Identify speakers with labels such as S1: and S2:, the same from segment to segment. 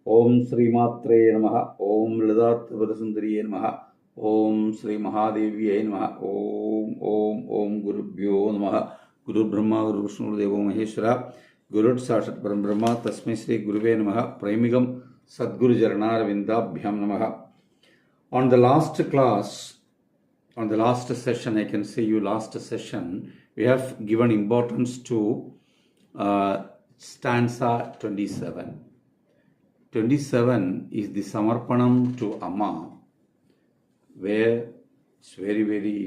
S1: ഓം ശ്രീമാത്രേ നമഃ. ഓം ലളിതാത്രിപുരസുന്ദരിയേ നമഃ. ഓം ശ്രീ മഹാദേവ്യേ നമഃ. ഓം ഓം ഓം ഗുരുഭ്യോ നമഃ. ഗുരുബ്രഹ്മ ഗുരുവിഷ്ണു ഗുരുദേവോ മഹേശ്വര ഗുരുട് സാക്ഷാത് പരംബ്രഹ്മ തസ്മൈ ശ്രീ ഗുരുവേ നമഃ. പ്രൈമികം സദ്ഗുരുചരണാരവിന്ദാഭ്യാം നമഃ. On the last class, on the last session, I can say you last session, we have given importance to stanza 27. 27 is the Samarpanam to Amma, where it's very, very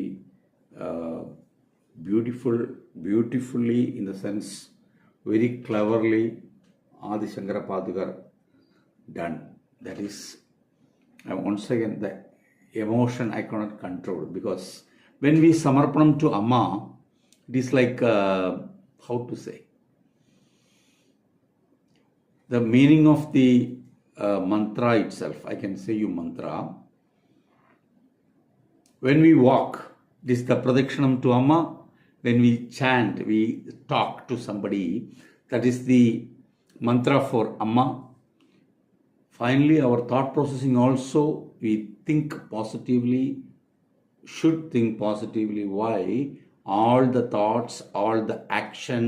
S1: beautifully in the sense, very cleverly, Adi Shankara Padugar done. That is, once again, the emotion I cannot control, because when we Samarpanam to Amma, it is like, how to say, the meaning of the mantra itself, I can say you mantra. When we walk, it is the pradakshanam to Amma. When we chant, we talk to somebody, that is the mantra for Amma. Finally, our thought processing also, we think positively, should think positively. Why? All the thoughts, all the action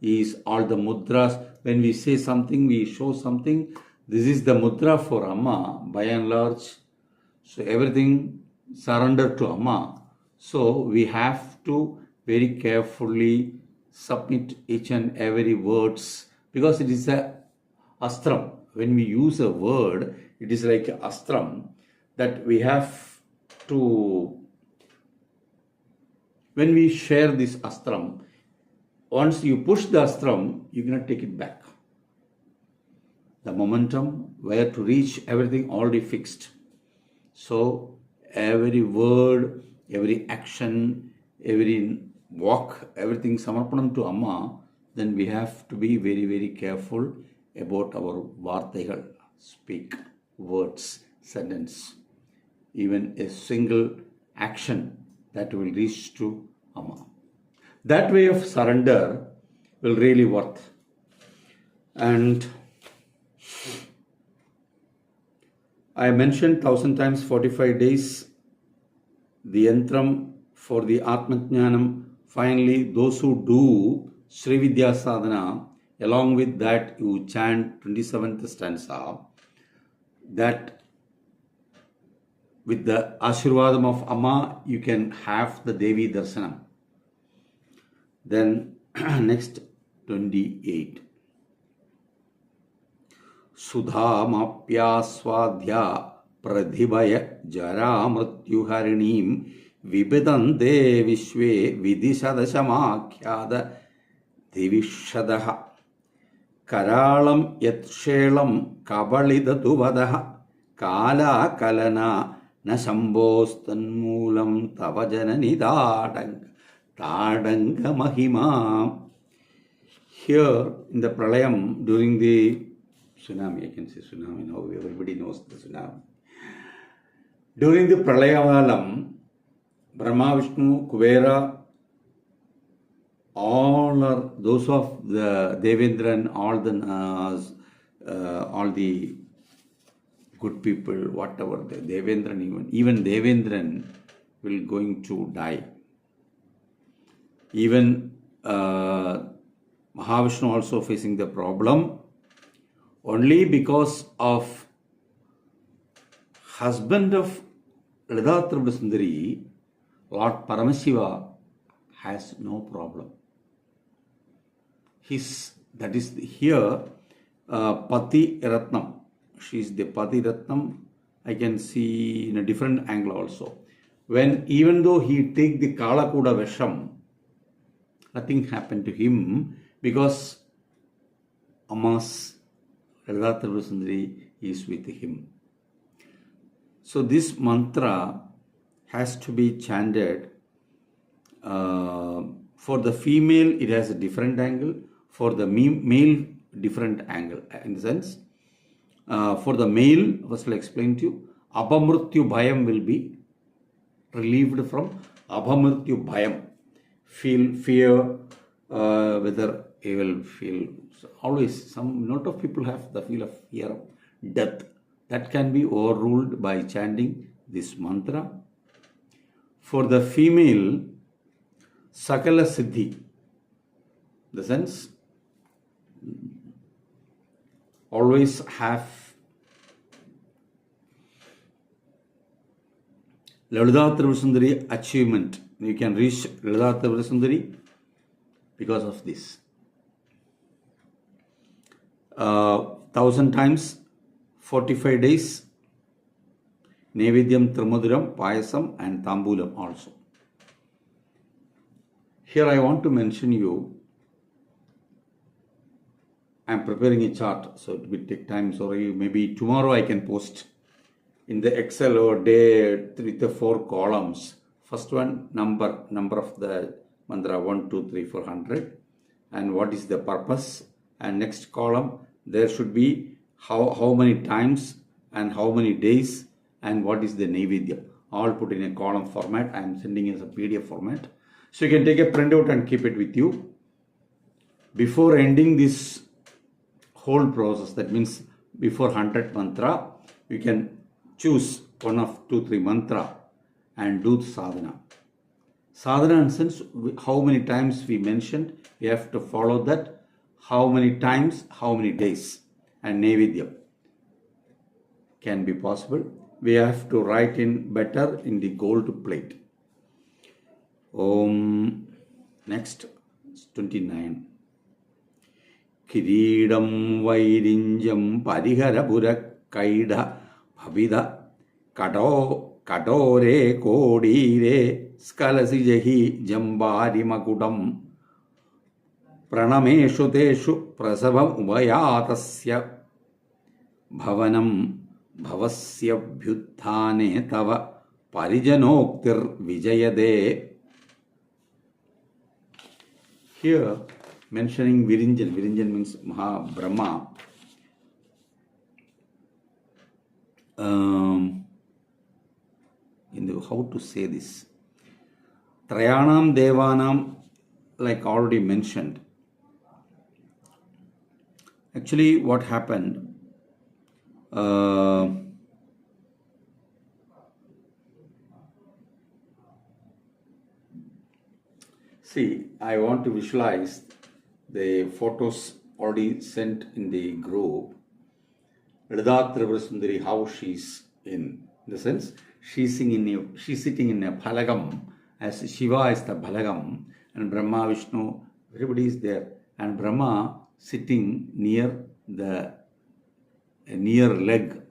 S1: is all the mudras. When we say something, we show something. This is the mudra for Amma, by and large. So everything surrender to Amma. So we have to very carefully submit each and every words, because it is a astram. When we use a word, it is like an astram that we have to, when we share this astram, once you push the astram, you cannot take it back. The momentum, where to reach, everything already fixed. So every word, every action, every walk, everything Samarpanam to Amma, then we have to be very, very careful about our vartaigal, speak, words, sentence, even a single action that will reach to Amma. That way of surrender will really worth. And I mentioned 1,000 times 45 days, the yantram for the Atmajnanam. Finally, those who do Sri Vidya Sadhana, along with that you chant 27th stanza, that with the Ashirvadam of Amma, you can have the Devi Darsanam. Then next 28. Sudhamapyaswadhya pradhibaya jara mrityuharinim vibidante vishve vidishadashamakhyada devishadaha karalam yatshelam kabalidaduvadaha kala kalana nashambhostanmulam tavajananidadanga mahima. Here in the Pralayam, during the tsunami, I can say tsunami now, everybody knows the tsunami. During the Pralayavalam, Brahma, Vishnu, Kubera, all are those of the Devendran, all the good people, whatever, the Devendran, even Devendran will going to die. Even Mahavishnu also facing the problem, only because of husband of Lalitathripura Sundari, Lord Paramashiva has no problem. That is here, Pati Ratnam. She is the Pati Ratnam. I can see in a different angle also. Even though he take the Kalakuda Vesham, nothing happened to him, because Amma's Lalitathripura Sundari is with him. So this mantra has to be chanted. For the female, it has a different angle. For the male, different angle. In the sense, for the male, first I'll explain to you, Abhamrityu Bhayam will be relieved from Abhamrityu Bhayam. Feel fear, whether he will feel, always, some lot of people have the feel of fear of death. That can be overruled by chanting this mantra. For the female, Sakala Siddhi, the sense, always have Lalita Trivasundari achievement. You can reach Lalita Trivasundari because of this. 1,000 times, 45 days, Nevedyam, Trimaduram, Payasam and Tambulam also. Here I want to mention you, I am preparing a chart, so it will take time. Sorry, maybe tomorrow I can post in the Excel or day with the 4 columns. First one, number of the mantra 1, 2, 3, 400, and what is the purpose. And next column, there should be how many times and how many days and what is the Nevedya. All put in a column format. I am sending as a PDF format. So you can take a printout and keep it with you. Before ending this whole process, that means before 100 mantra, you can choose one of 2, 3 mantra and do the sadhana. Sadhana in sense, how many times we mentioned, we have to follow that. How many times, how many days, and Nevedya can be possible. We have to write in better in the gold plate. Next, 29. Kiridam Vairinjam Pariharapura Kaida Bhavida Kadore Kodire Skalasijahi Jambari Makudam Pranameshu Teshu Prasavam Ubayatasya Bhavanam Bhavasya Bhyuthane Tava Parijanoktir Vijayade. Here mentioning Virinjan. Virinjan means Maha Brahma. How to say this? Trayanam Devanam, like already mentioned. Actually, what happened? See, I want to visualize the photos already sent in the group. Lalita Trivasundari, how she's in the sense, she's sitting in a Bhalagam, as Shiva is the Bhalagam, and Brahma, Vishnu, everybody is there, and Brahma sitting near the near leg,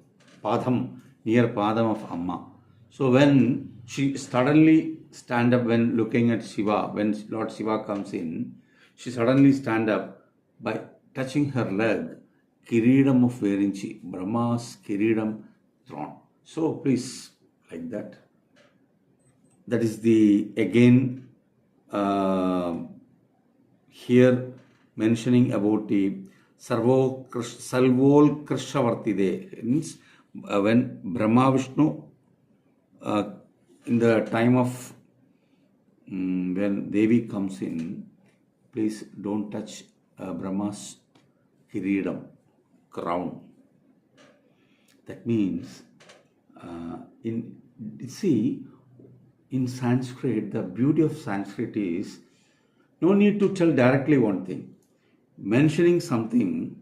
S1: Padam, near Padam of Amma. So when she suddenly stand up when looking at Shiva, when Lord Shiva comes in, she suddenly stand up by touching her leg, Kiridam of Verinchi, Brahma's Kiridam throne. So please, like that. That is the, again, here mentioning about the Salvol Krishavartide, means when Brahma Vishnu, in the time of when Devi comes in, please don't touch Brahma's Kiridam, crown. That means, in Sanskrit, the beauty of Sanskrit is no need to tell directly one thing, mentioning something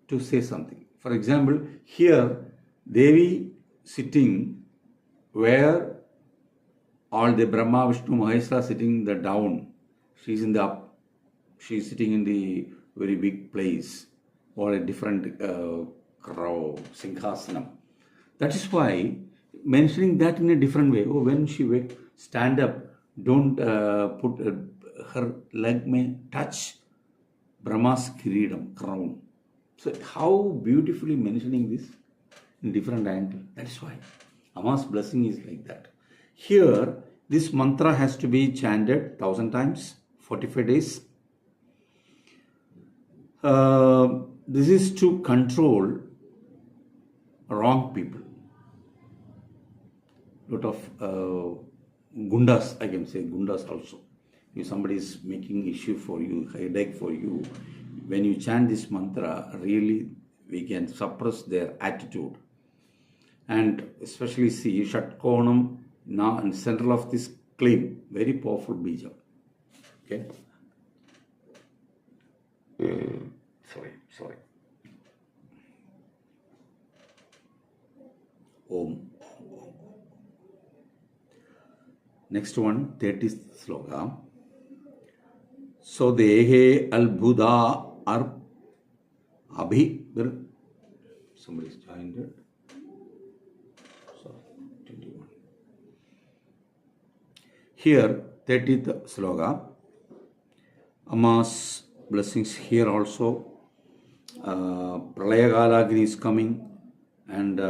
S1: to say something. For example, here Devi sitting where all the Brahma, Vishnu, Mahesha sitting the down, she's in the up, she's sitting in the very big place or a different crow, Singhasana. That is why mentioning that in a different way. Oh, when she stand up, don't put her leg may touch Brahma's Kiridam, crown. So how beautifully mentioning this in different angle. That is why Amma's blessing is like that. Here, this mantra has to be chanted 1,000 times, 45 days. This is to control wrong people. Lot of gundas, I can say gundas also. If somebody is making issue for you, headache for you, when you chant this mantra, really we can suppress their attitude. And especially see Shatkonam now in central of this claim, very powerful bija. Okay. Sorry. Om. Next one, 30th sloka. So dehe albhuda ar abhi. Somebody's joined it. Sorry, 21. Here, 30th sloka. Amma's blessings here also. Pralayagala is coming, and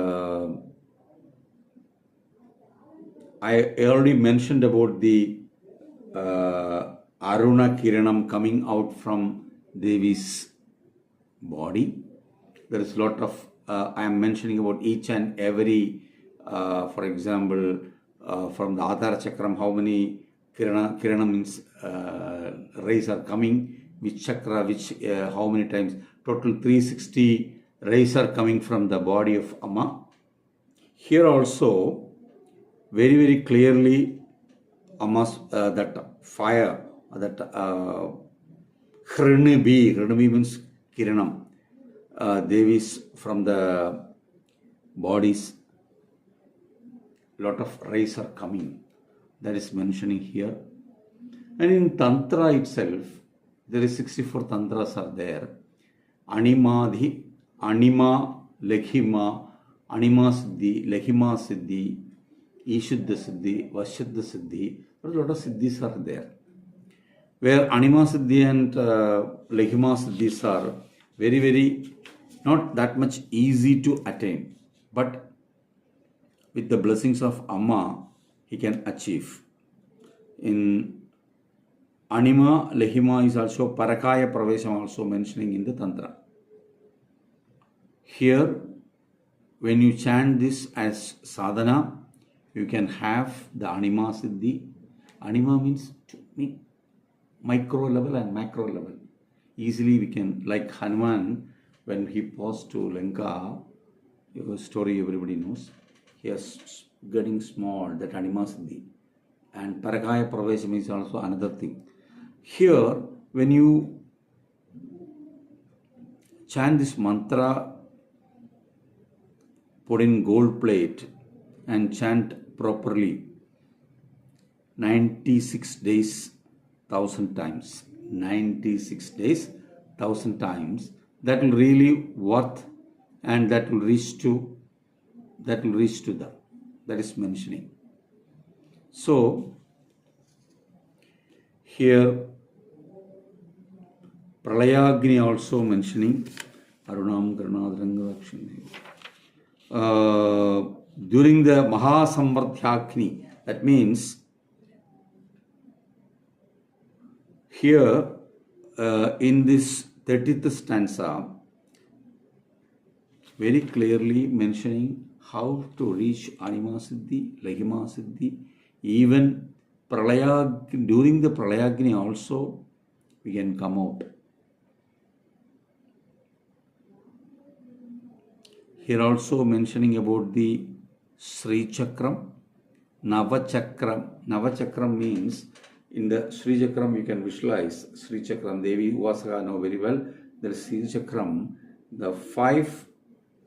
S1: I already mentioned about the Aruna Kiranam coming out from Devi's body. There is a lot of, I am mentioning about each and every, for example, from the Adhara Chakram, how many Kirana means rays are coming, which chakra, which how many times, total 360 rays are coming from the body of Amma. Here also, very, very clearly, Amma's that fire, that Hranibi means Kiranam, Devi's from the bodies, lot of rays are coming. That is mentioning here. And in Tantra itself, there is 64 Tantras are there. Animadhi, Anima, Lekhima, Anima Siddhi, Lekhima Siddhi, Ishuddha Siddhi, Vashuddha Siddhi. There are a lot of Siddhis are there. Where Anima Siddhi and Lekhima Siddhis are very, very not that much easy to attain. But with the blessings of Amma, he can achieve. In Anima, Lehima is also Parakaya Pravesham also mentioning in the Tantra. Here, when you chant this as sadhana, you can have the Anima Siddhi. Anima means micro level and macro level. Easily we can, like Hanuman, when he paused to Lanka, a story everybody knows, he is getting small, that Anima Siddhi. And Parakaya Pravesham is also another thing. Here, when you chant this mantra, put in gold plate and chant properly 96 days, 1,000 times. 96 days, 1,000 times. That will really worth, and that will reach to the, that is mentioning. So, here Pralayagni also mentioning Arunam Granadrangarakshini. During the Mahasamvardhyakni, that means here in this 30th stanza, very clearly mentioning how to reach Anima Siddhi, Lekhima Siddhi, even during the Pralayagni also we can come out. Here also mentioning about the Sri Chakram, Navachakram. Navachakram means in the Sri Chakram you can visualize Sri Chakram. Devi Uvasaka know very well. There is Sri Chakram, the 5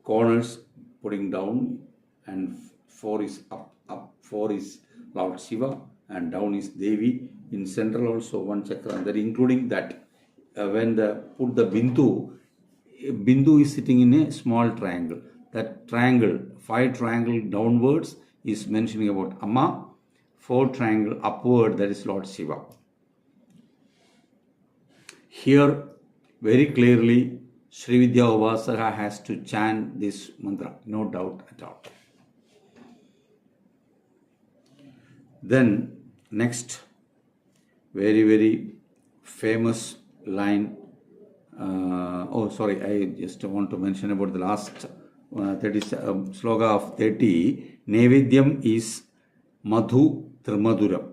S1: corners putting down, and 4 is up. 4 is Lord Shiva and down is Devi. In central also one chakra, that including that when put the Bindu is sitting in a small triangle. That triangle, 5 triangle downwards is mentioning about Amma, 4 triangle upward, that is Lord Shiva. Here, very clearly, Sri Vidya Uvasaka has to chant this mantra, no doubt at all. Then, next, very, very famous line. I just want to mention about the last 30 sloka of 30. Nevedyam is Madhu Trimaduram.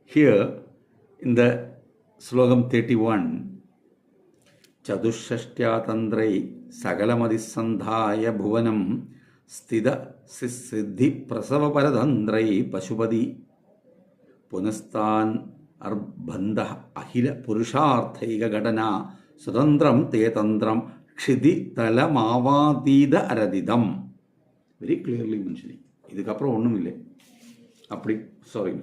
S1: Here, In the Slokam 31, Chadushashtya Tandrai Sagalamadisandhaya Bhuvanam Sthida Siddhi Prasava Paradandrai Pashupadi Punastan Arbandha Ahila Purusharthaiga Gadana Sudandram Tetandram Kshidi Talamavadida Aradidam. Very clearly mentioning. Idukapra onnumille. Sorry.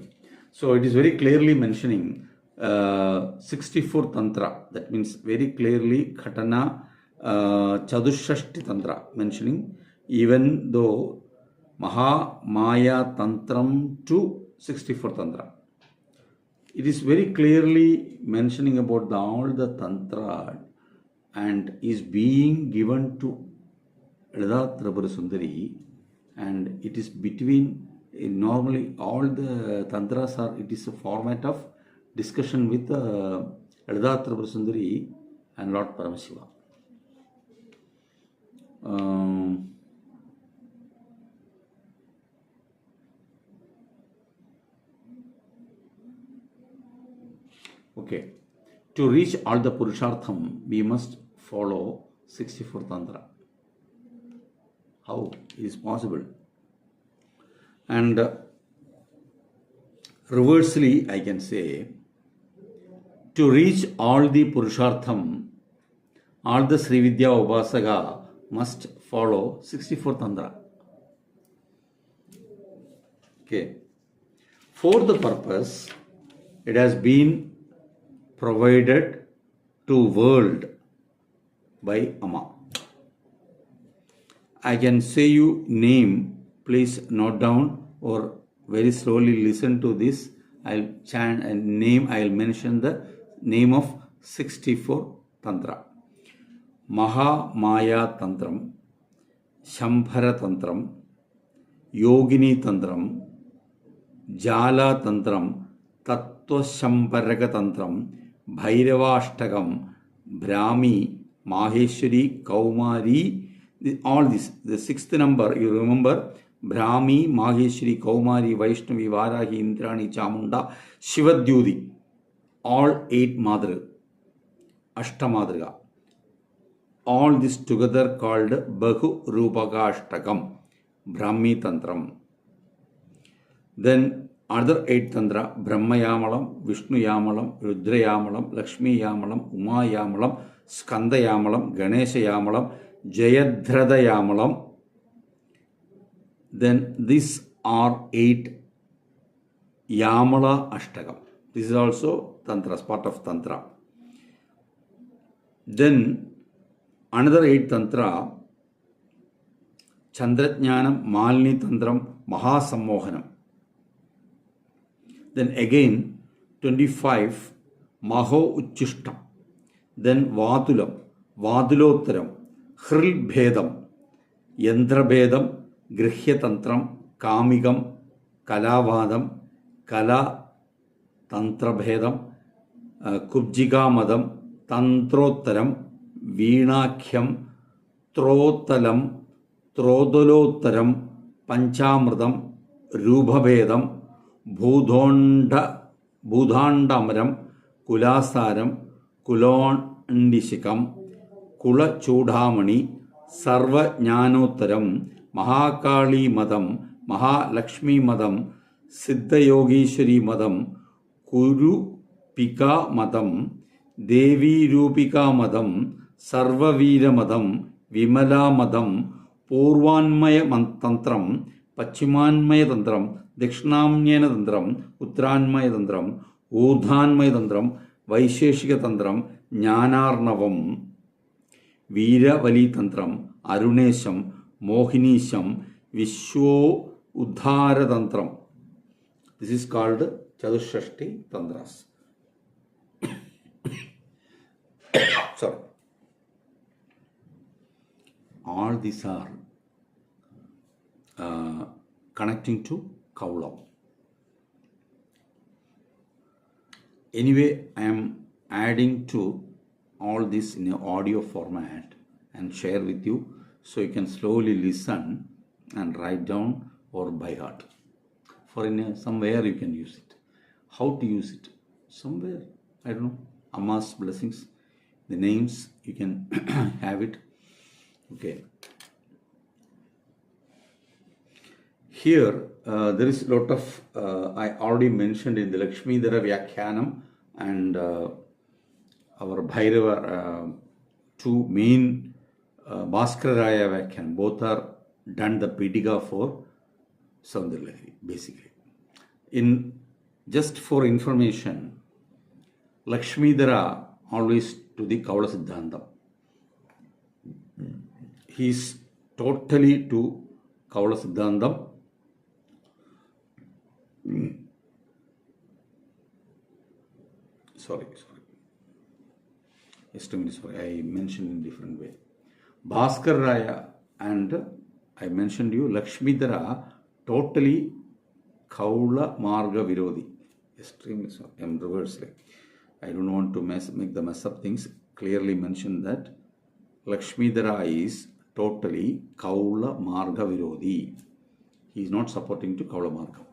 S1: So it is very clearly mentioning 64 Tantra. That means very clearly Khatana Chadushashti Tantra mentioning, even though Maha Maya Tantram to 64 Tantra. It is very clearly mentioning about all the Tantra and is being given to Lalitha Tripura Sundari, and it is between normally all the Tantras are, it is a format of discussion with Lalitha Tripura Sundari and Lord Paramashiva. Okay, to reach all the Purushartham, we must follow 64 Tantra. How is possible? And reversely, I can say, to reach all the Purushartham, all the Srividya Upasaka must follow 64 Tantra. Okay. For the purpose, it has been provided to world by Amma. I can say you name, please note down or very slowly listen to this. I'll chant a name, I'll mention the name of 64 Tantra. Maha Maya Tantram, Shambhara Tantram, Yogini Tantram, Jala Tantram, Tattva Shambaraka Tantram, Bhairavashtakam, Brahmi, Maheshwari, Kaumari, all this. The sixth number, you remember, Brahmi, Maheshwari, Kaumari, Vaishnavi, Varahi, Indrani, Chamunda, Shivadyudi, all 8 Madra, Ashtamadriga. All this together called Bahu Rupakashtakam, Brahmi Tantram. Then other 8 Tantra, Brahma Yamalam, Vishnu Yamalam, Rudra Yamalam, Lakshmi Yamalam, Uma Yamalam, Skanda Yamalam, Ganesha Yamalam, Jayadhrada Yamalam. Then these are 8 Yamala Ashtakam. This is also Tantra, part of Tantra. Then another 8 Tantra, Chandrajnanam, Malini Tantram, Mahasammohanam. Then again 25 Maho Uchishtam. Then Vadulam, Vadulottaram, Hril Bhedam, Yandra Bhedam, Grihya Tantram, Kamigam, Kalavadam, Kala Tantra Bhedam, Kubjika Madam, Tantrottaram, Veenakhyam, Trottalam, Trodolottaram, Panchamridam, Rubhabedam, Budhandamaram, Kulasaram, Kulondishikam, Kula Chudhamani, Sarva Jnanottaram, Mahakali Madam, Mahalakshmi Madam, Siddha Yogeshwari Madam, Kuru Pika Madam, Devi Rupika Madam, Sarva Veera Madam, Vimala Madam, Purvanmaya Tantram, Pachimanmaya Tantram, Dakshinamyana Tantram, Uttranmaya Tantram, Urdhanmaya Tantram, Vaisheshika Tantram, Jnanarnavam, Veeravali Tantram, Arunesham, Mohinisham, Vishwo Uddhara Tantram. This is called Chadushashti Tantras. Sorry. All these are connecting to Kaulam. Anyway, I am adding to all this in an audio format and share with you, so you can slowly listen and write down or by heart. For somewhere you can use it. How to use it? somewhere, I don't know, Amma's blessings, the names, you can have it. Okay. Here, there is a lot of, I already mentioned in the Lakshmi Dhara Vyakhyanam and our Bhairava, two main Bhaskararaya Vyakhyanam, both are done the Pidika for Saundarya, basically. In just for information, Lakshmi Dhara always to the Kavala Siddhantam. He is totally to Kavala Siddhantam. Sorry. Just a minute, sorry. I mentioned in different way. Bhaskar Raya and I mentioned you Lakshmi Dhara totally Kaula Marga Virodhi. Extremely sorry. I'm reverse. I don't want to make the mess up things. Clearly mentioned that Lakshmi Dhara is totally Kaula Marga Virodhi. He is not supporting to Kaula Marga.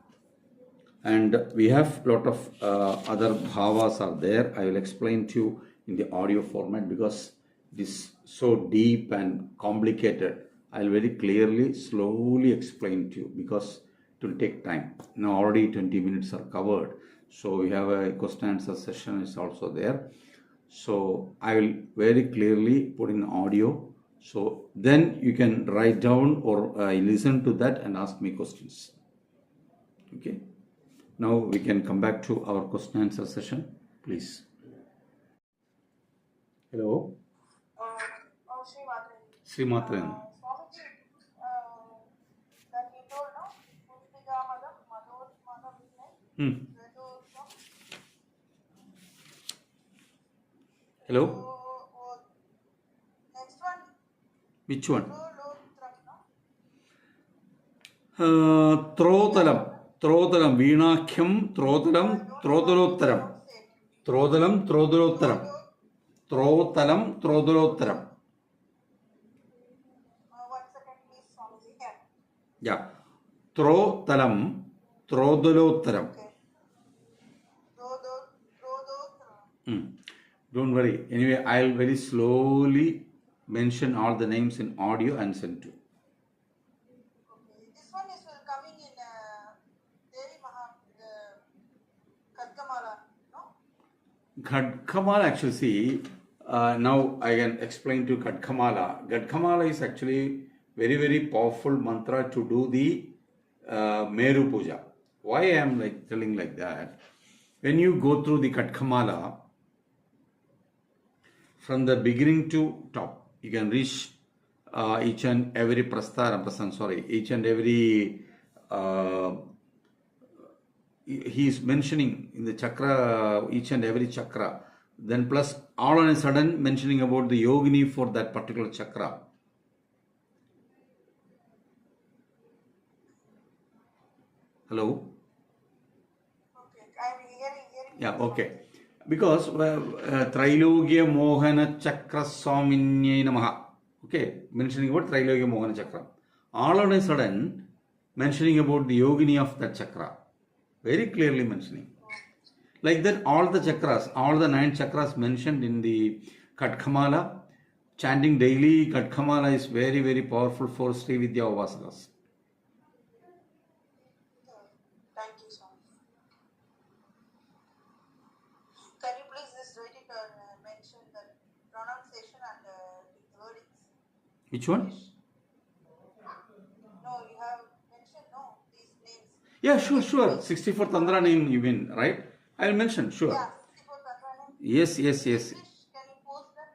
S1: And we have lot of other bhavas are there. I will explain to you in the audio format because it is so deep and complicated. I will very clearly, slowly explain to you because it will take time. Now already 20 minutes are covered. So we have a question answer session is also there. So I will very clearly put in audio. So then you can write down or listen to that and ask me questions. Okay. Now we can come back to our question answer session, please. Hello. Sri Matre.
S2: Swamiji, that you told, no? Pustiga Madam, Madhu,
S1: Hello.
S2: Next one.
S1: Which one? Trodalam. Trodalam. Veenakhyam. Trodalam. Trodalottaram. Trodalam. Trodalottaram. Trodalam. Trodalottaram.
S2: 1 second, please, Swamiji.
S1: Yeah. Trodalam. Trodalottaram.
S2: Okay. Trodotram.
S1: Don't worry. Anyway, I'll very slowly mention all the names in audio and send to you.
S2: Okay. This one is coming in Devi Khadgamala, no?
S1: Khadgamala, actually, see, now I can explain to Khadgamala. Khadgamala is actually very, very powerful mantra to do the Meru Puja. Why I am telling like that? When you go through the Khadgamala, from the beginning to top, you can reach each and every each and every, he is mentioning in the chakra, each and every chakra, then plus all on a sudden mentioning about the yogini for that particular chakra. Hello?
S2: Okay, I'm hearing.
S1: Yeah, okay. Because Trailogya Mohana Chakra Swaminyai Namaha. Okay, mentioning about Trailogya Mohana Chakra. All on a sudden, mentioning about the yogini of that chakra. Very clearly mentioning. Like that, all the chakras, all the 9 chakras mentioned in the Khadgamala, chanting daily Khadgamala is very, very powerful for Sri Vidya Upasakas.
S2: Thank you, Swami. Can you please just write it or mention the pronunciation and the wordings?
S1: Which one?
S2: No, you have mentioned, no, these names.
S1: Yeah, sure. 64 Tandra name you mean, right? I will mention, sure.
S2: Yeah, 64 Tatra name.
S1: Yes.
S2: English, can you post that?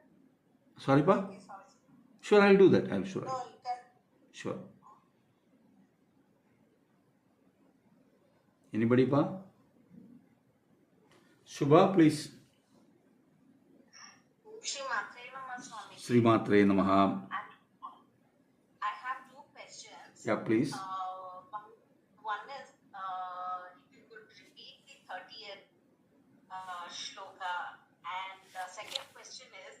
S1: Sorry, Pa?
S2: Yes, Swami.
S1: Sure, I'll do that. I'm sure.
S2: No, you can.
S1: Sure. Anybody, Pa? Shubha, please.
S3: Shri Matre Namaha, Swami.
S1: Sri Matre Namaha.
S3: I have 2 questions.
S1: Yeah, please.
S3: One is, if you could repeat the 30th shloka, and the second question is,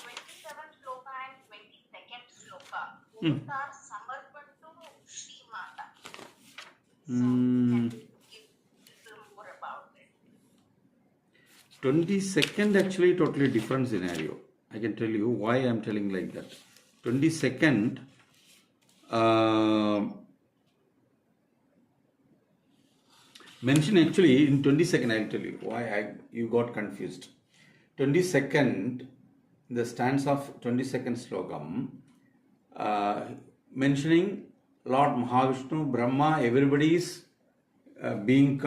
S3: 27th shloka and 22nd shloka, both are samarpan to Shri Mata. So, can you give a little more about it?
S1: 22nd actually totally different scenario. I can tell you why I'm telling like that. 22nd, mention actually in 22nd, I'll tell you why you got confused. 22nd, the stanza of 22nd slokam, mentioning Lord Mahavishnu, Brahma, everybody is being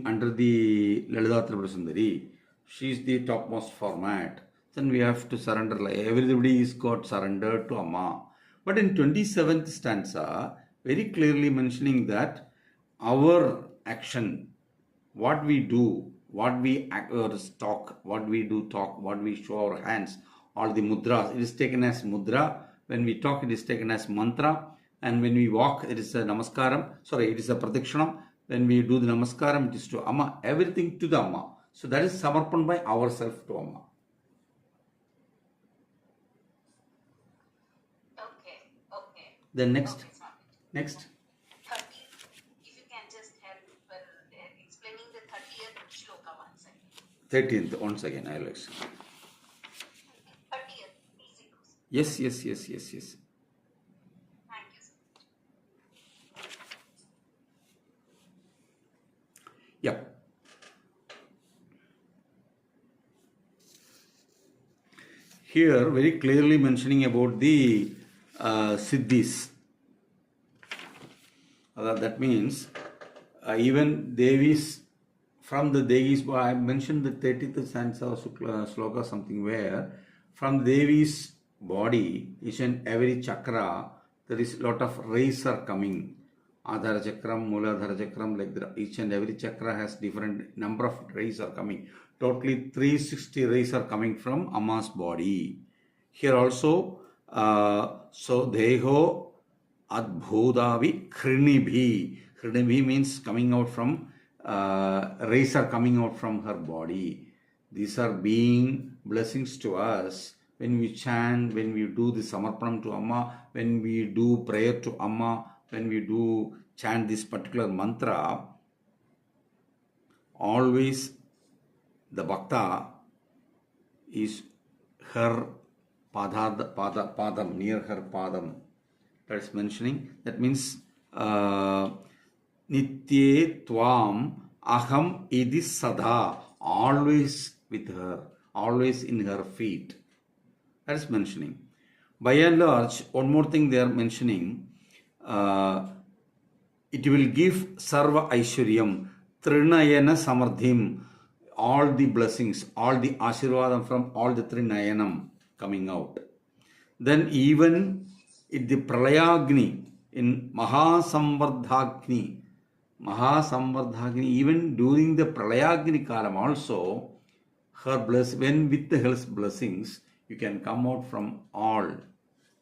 S1: under the Lalita Tripura Sundari. She is the topmost format. Then we have to surrender. Like everybody is got surrendered to Amma. But in 27th stanza, very clearly mentioning that our action, what we do, what we talk, what we do talk, what we show our hands, all the mudras, it is taken as mudra. When we talk, it is taken as mantra. And when we walk, it is a namaskaram. Sorry, it is a pradikshanam. When we do the namaskaram, it is to Amma. Everything to the Amma. So that is samarpan by ourselves to Amma.
S3: Okay.
S1: Then next.
S3: Okay, Swamiji.
S1: Next.
S3: 30, if you can just help explaining the 30th shloka once again.
S1: 13th, once again, I will explain.
S3: 30th, easy goes.
S1: Yes.
S3: Thank you, sir.
S1: Yeah. Here, very clearly mentioning about the siddhis. That means even Devis, from the Devis, I mentioned the 30th stanza of sloka something where from Devi's body, each and every chakra, there is lot of rays are coming. Adhara chakram, Mooladhara chakram, like that. Each and every chakra has different number of rays are coming. Totally 360 rays are coming from Amma's body. Here also, so Deho Adbhudavi Krinibhi. Krinibhi means coming out from, rays are coming out from her body. These are being blessings to us. When we chant, when we do the samarpanam to Amma, when we do prayer to Amma, when we do chant this particular mantra, always the bhakta is her padam, near her padam. That is mentioning. That means nitye tvam aham idi sada, always with her, always in her feet. That is mentioning. By and large, one more thing they are mentioning, it will give sarva aishwaryam, trinayana samardhim, all the blessings, all the ashirvadam from all the three nayanam coming out. Then even in the pralayagni, in Mahasamvardhagni, even during the pralayagni kalam also, her when with her blessings, you can come out from all.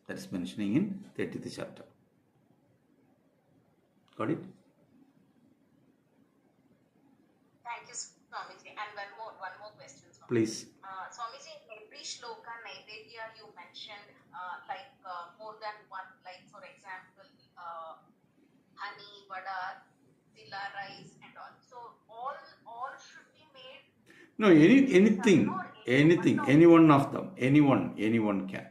S1: That is mentioning in 30th chapter. Got it?
S3: Thank you, Swamiji. And one more question, Swamiji.
S1: Please.
S3: Swamiji, in every shloka, Naivedya, you mentioned more than one, like for example, honey, vada, tila, rice, and all. So all should be made.
S1: No, anything, any one of them, anyone can.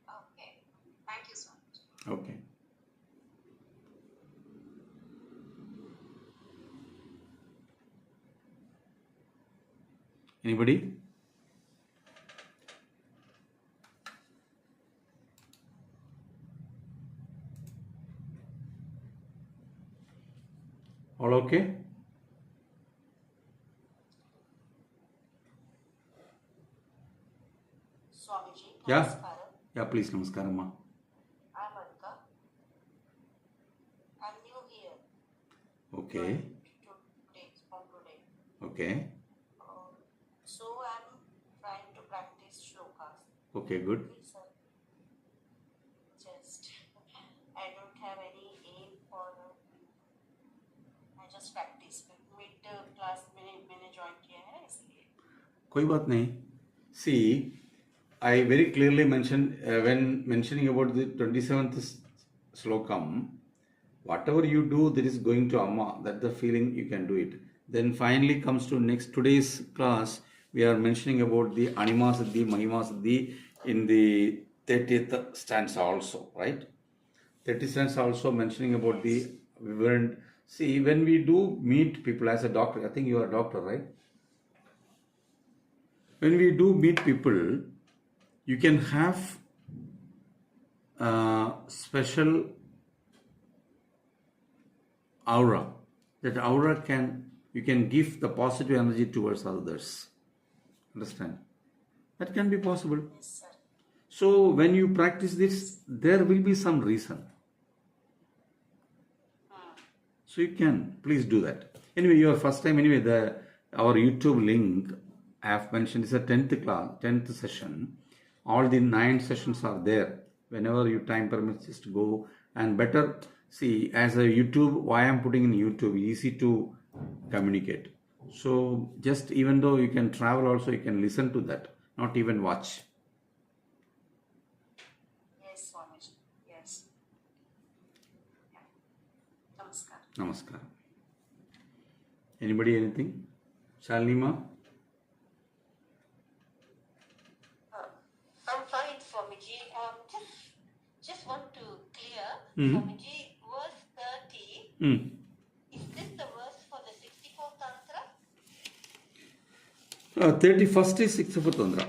S3: Okay. Thank you, Swamiji.
S1: Okay. Anybody? All okay?
S2: Swamiji,
S1: Yeah?
S2: Namaskaram.
S1: Yeah, please, namaskaram.
S2: I'm Anka. I'm new here.
S1: Okay.
S2: From today.
S1: Okay.
S2: So I'm trying to practice shlokas.
S1: Okay, good.
S2: Please, sir. Just I don't have any aim for. I just practice. Mid class मैंने join किया है इसलिए.
S1: कोई बात नहीं. See, I very clearly mentioned when mentioning about the 27th slokam, whatever you do, that is going to Amma. That's the feeling you can do it. Then finally comes to today's class. We are mentioning about the Anima Siddhi, Mahima Siddhi in the 30th stanza also, right? 30th stanza also mentioning about the Vivarant. See, when we do meet people as a doctor, I think you are a doctor, right? When we do meet people, you can have special aura. That aura you can give the positive energy towards others. Understand? That can be possible.
S2: Yes, sir.
S1: So when you practice this, there will be some reason. So you can please do that. Anyway, your first time. Anyway, our YouTube link I have mentioned is a 10th class, 10th session. All the 9 sessions are there. Whenever you time permits, just go and better see as a YouTube. Why I am putting in YouTube, easy to communicate. So just even though you can travel, also you can listen to that, not even watch.
S2: Yes, Swamiji. Yes. Namaskar.
S1: Namaskar. Anybody anything? Shalini ma?
S4: I'm fine, Swamiji. Just want to clear, Swamiji, verse 30. Is this the verse for the 64th Tantra?
S1: 31st is 64th Tantra.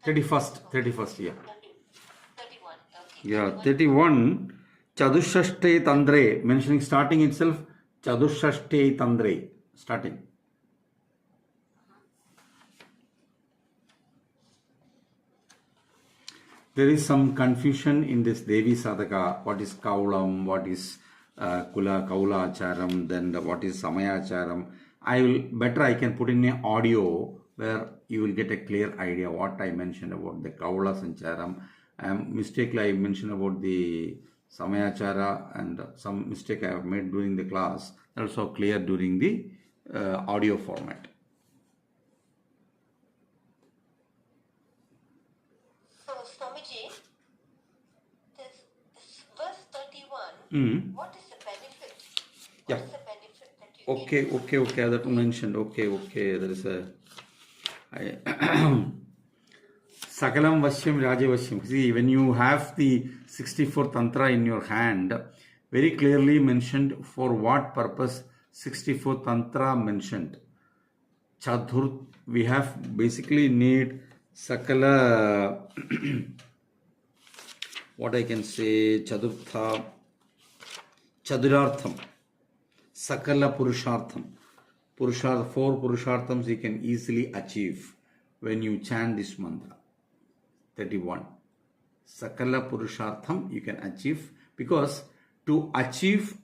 S1: 31st, yeah.
S4: 31, okay.
S1: Yeah, 31. Chadushashte Tandre, mentioning starting itself, Chadushashte Tandre, starting. There is some confusion in this Devi Sadhaka. What is Kaulam? What is Kaula Acharam? Then what is Samaya Acharam? I can put in an audio where you will get a clear idea what I mentioned about the Kaula Sancharam. Mistakenly I mentioned about the Samayachara and some mistake I have made during the class. Also clear during the audio format.
S4: So, Swamiji, this verse 31, what is the benefit?
S1: Yeah.
S4: What's the benefit that you
S1: Okay, that mentioned. Okay, there is a Sakalam Vashyam Rajavashyam. See, when you have the 64th Tantra in your hand, very clearly mentioned for what purpose 64th Tantra mentioned. Chadhur, we have basically need Sakala, what I can say, Chadurtha, Chadurartham, Sakala Purushartham. 4 Purusharthams you can easily achieve when you chant this mantra. 31. Sakala Purushartham you can achieve, because to achieve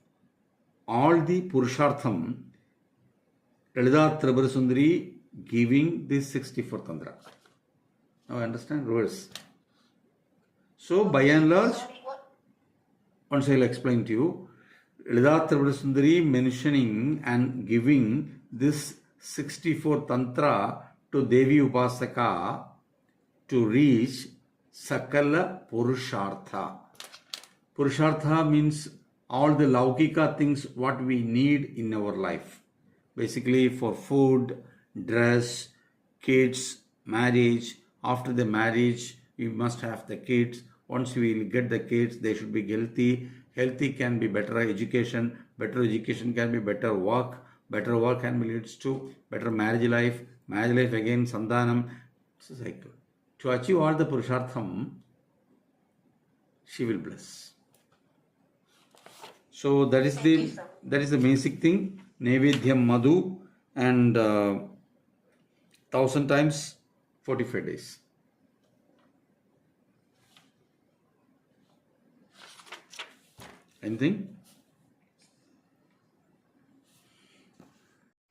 S1: all the Purushartham, Lalita Tribhuva Sundari giving this 64th Tantra. Now I understand rules. So by and large, once I will explain to you, Lalita Tribhuva Sundari mentioning and giving this 64th Tantra to Devi Upasaka to reach Sakala Purushartha. Purushartha means all the Laukika things what we need in our life. Basically for food, dress, kids, marriage. After the marriage, we must have the kids. Once we will get the kids, they should be healthy. Healthy can be better education. Better education can be better work. Better work can be leads to better marriage life. Marriage life again, Sandhanam. It's a cycle. To achieve all the Purushartham, she will bless. So that is the basic thing. Nevedhyam Madhu and 1000 times 45 days. Anything?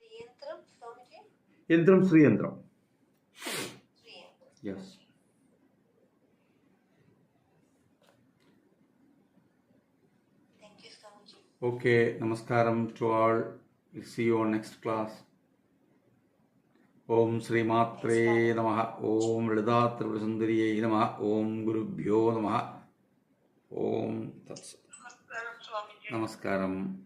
S4: Yantram, Swamiji?
S1: Yantram Sri Yantram.
S4: Sri Yantram.
S1: Yes.
S4: Thank you, Swamiji.
S1: Okay, Namaskaram to all. We'll see you on next class. Om Sri Matre Namaha. Om Lalita Tribhuva Sundariye Namaha. Om Gurubhyo Namaha. Om Tats.
S2: Namaskaram, Swamiji.
S1: Namaskaram.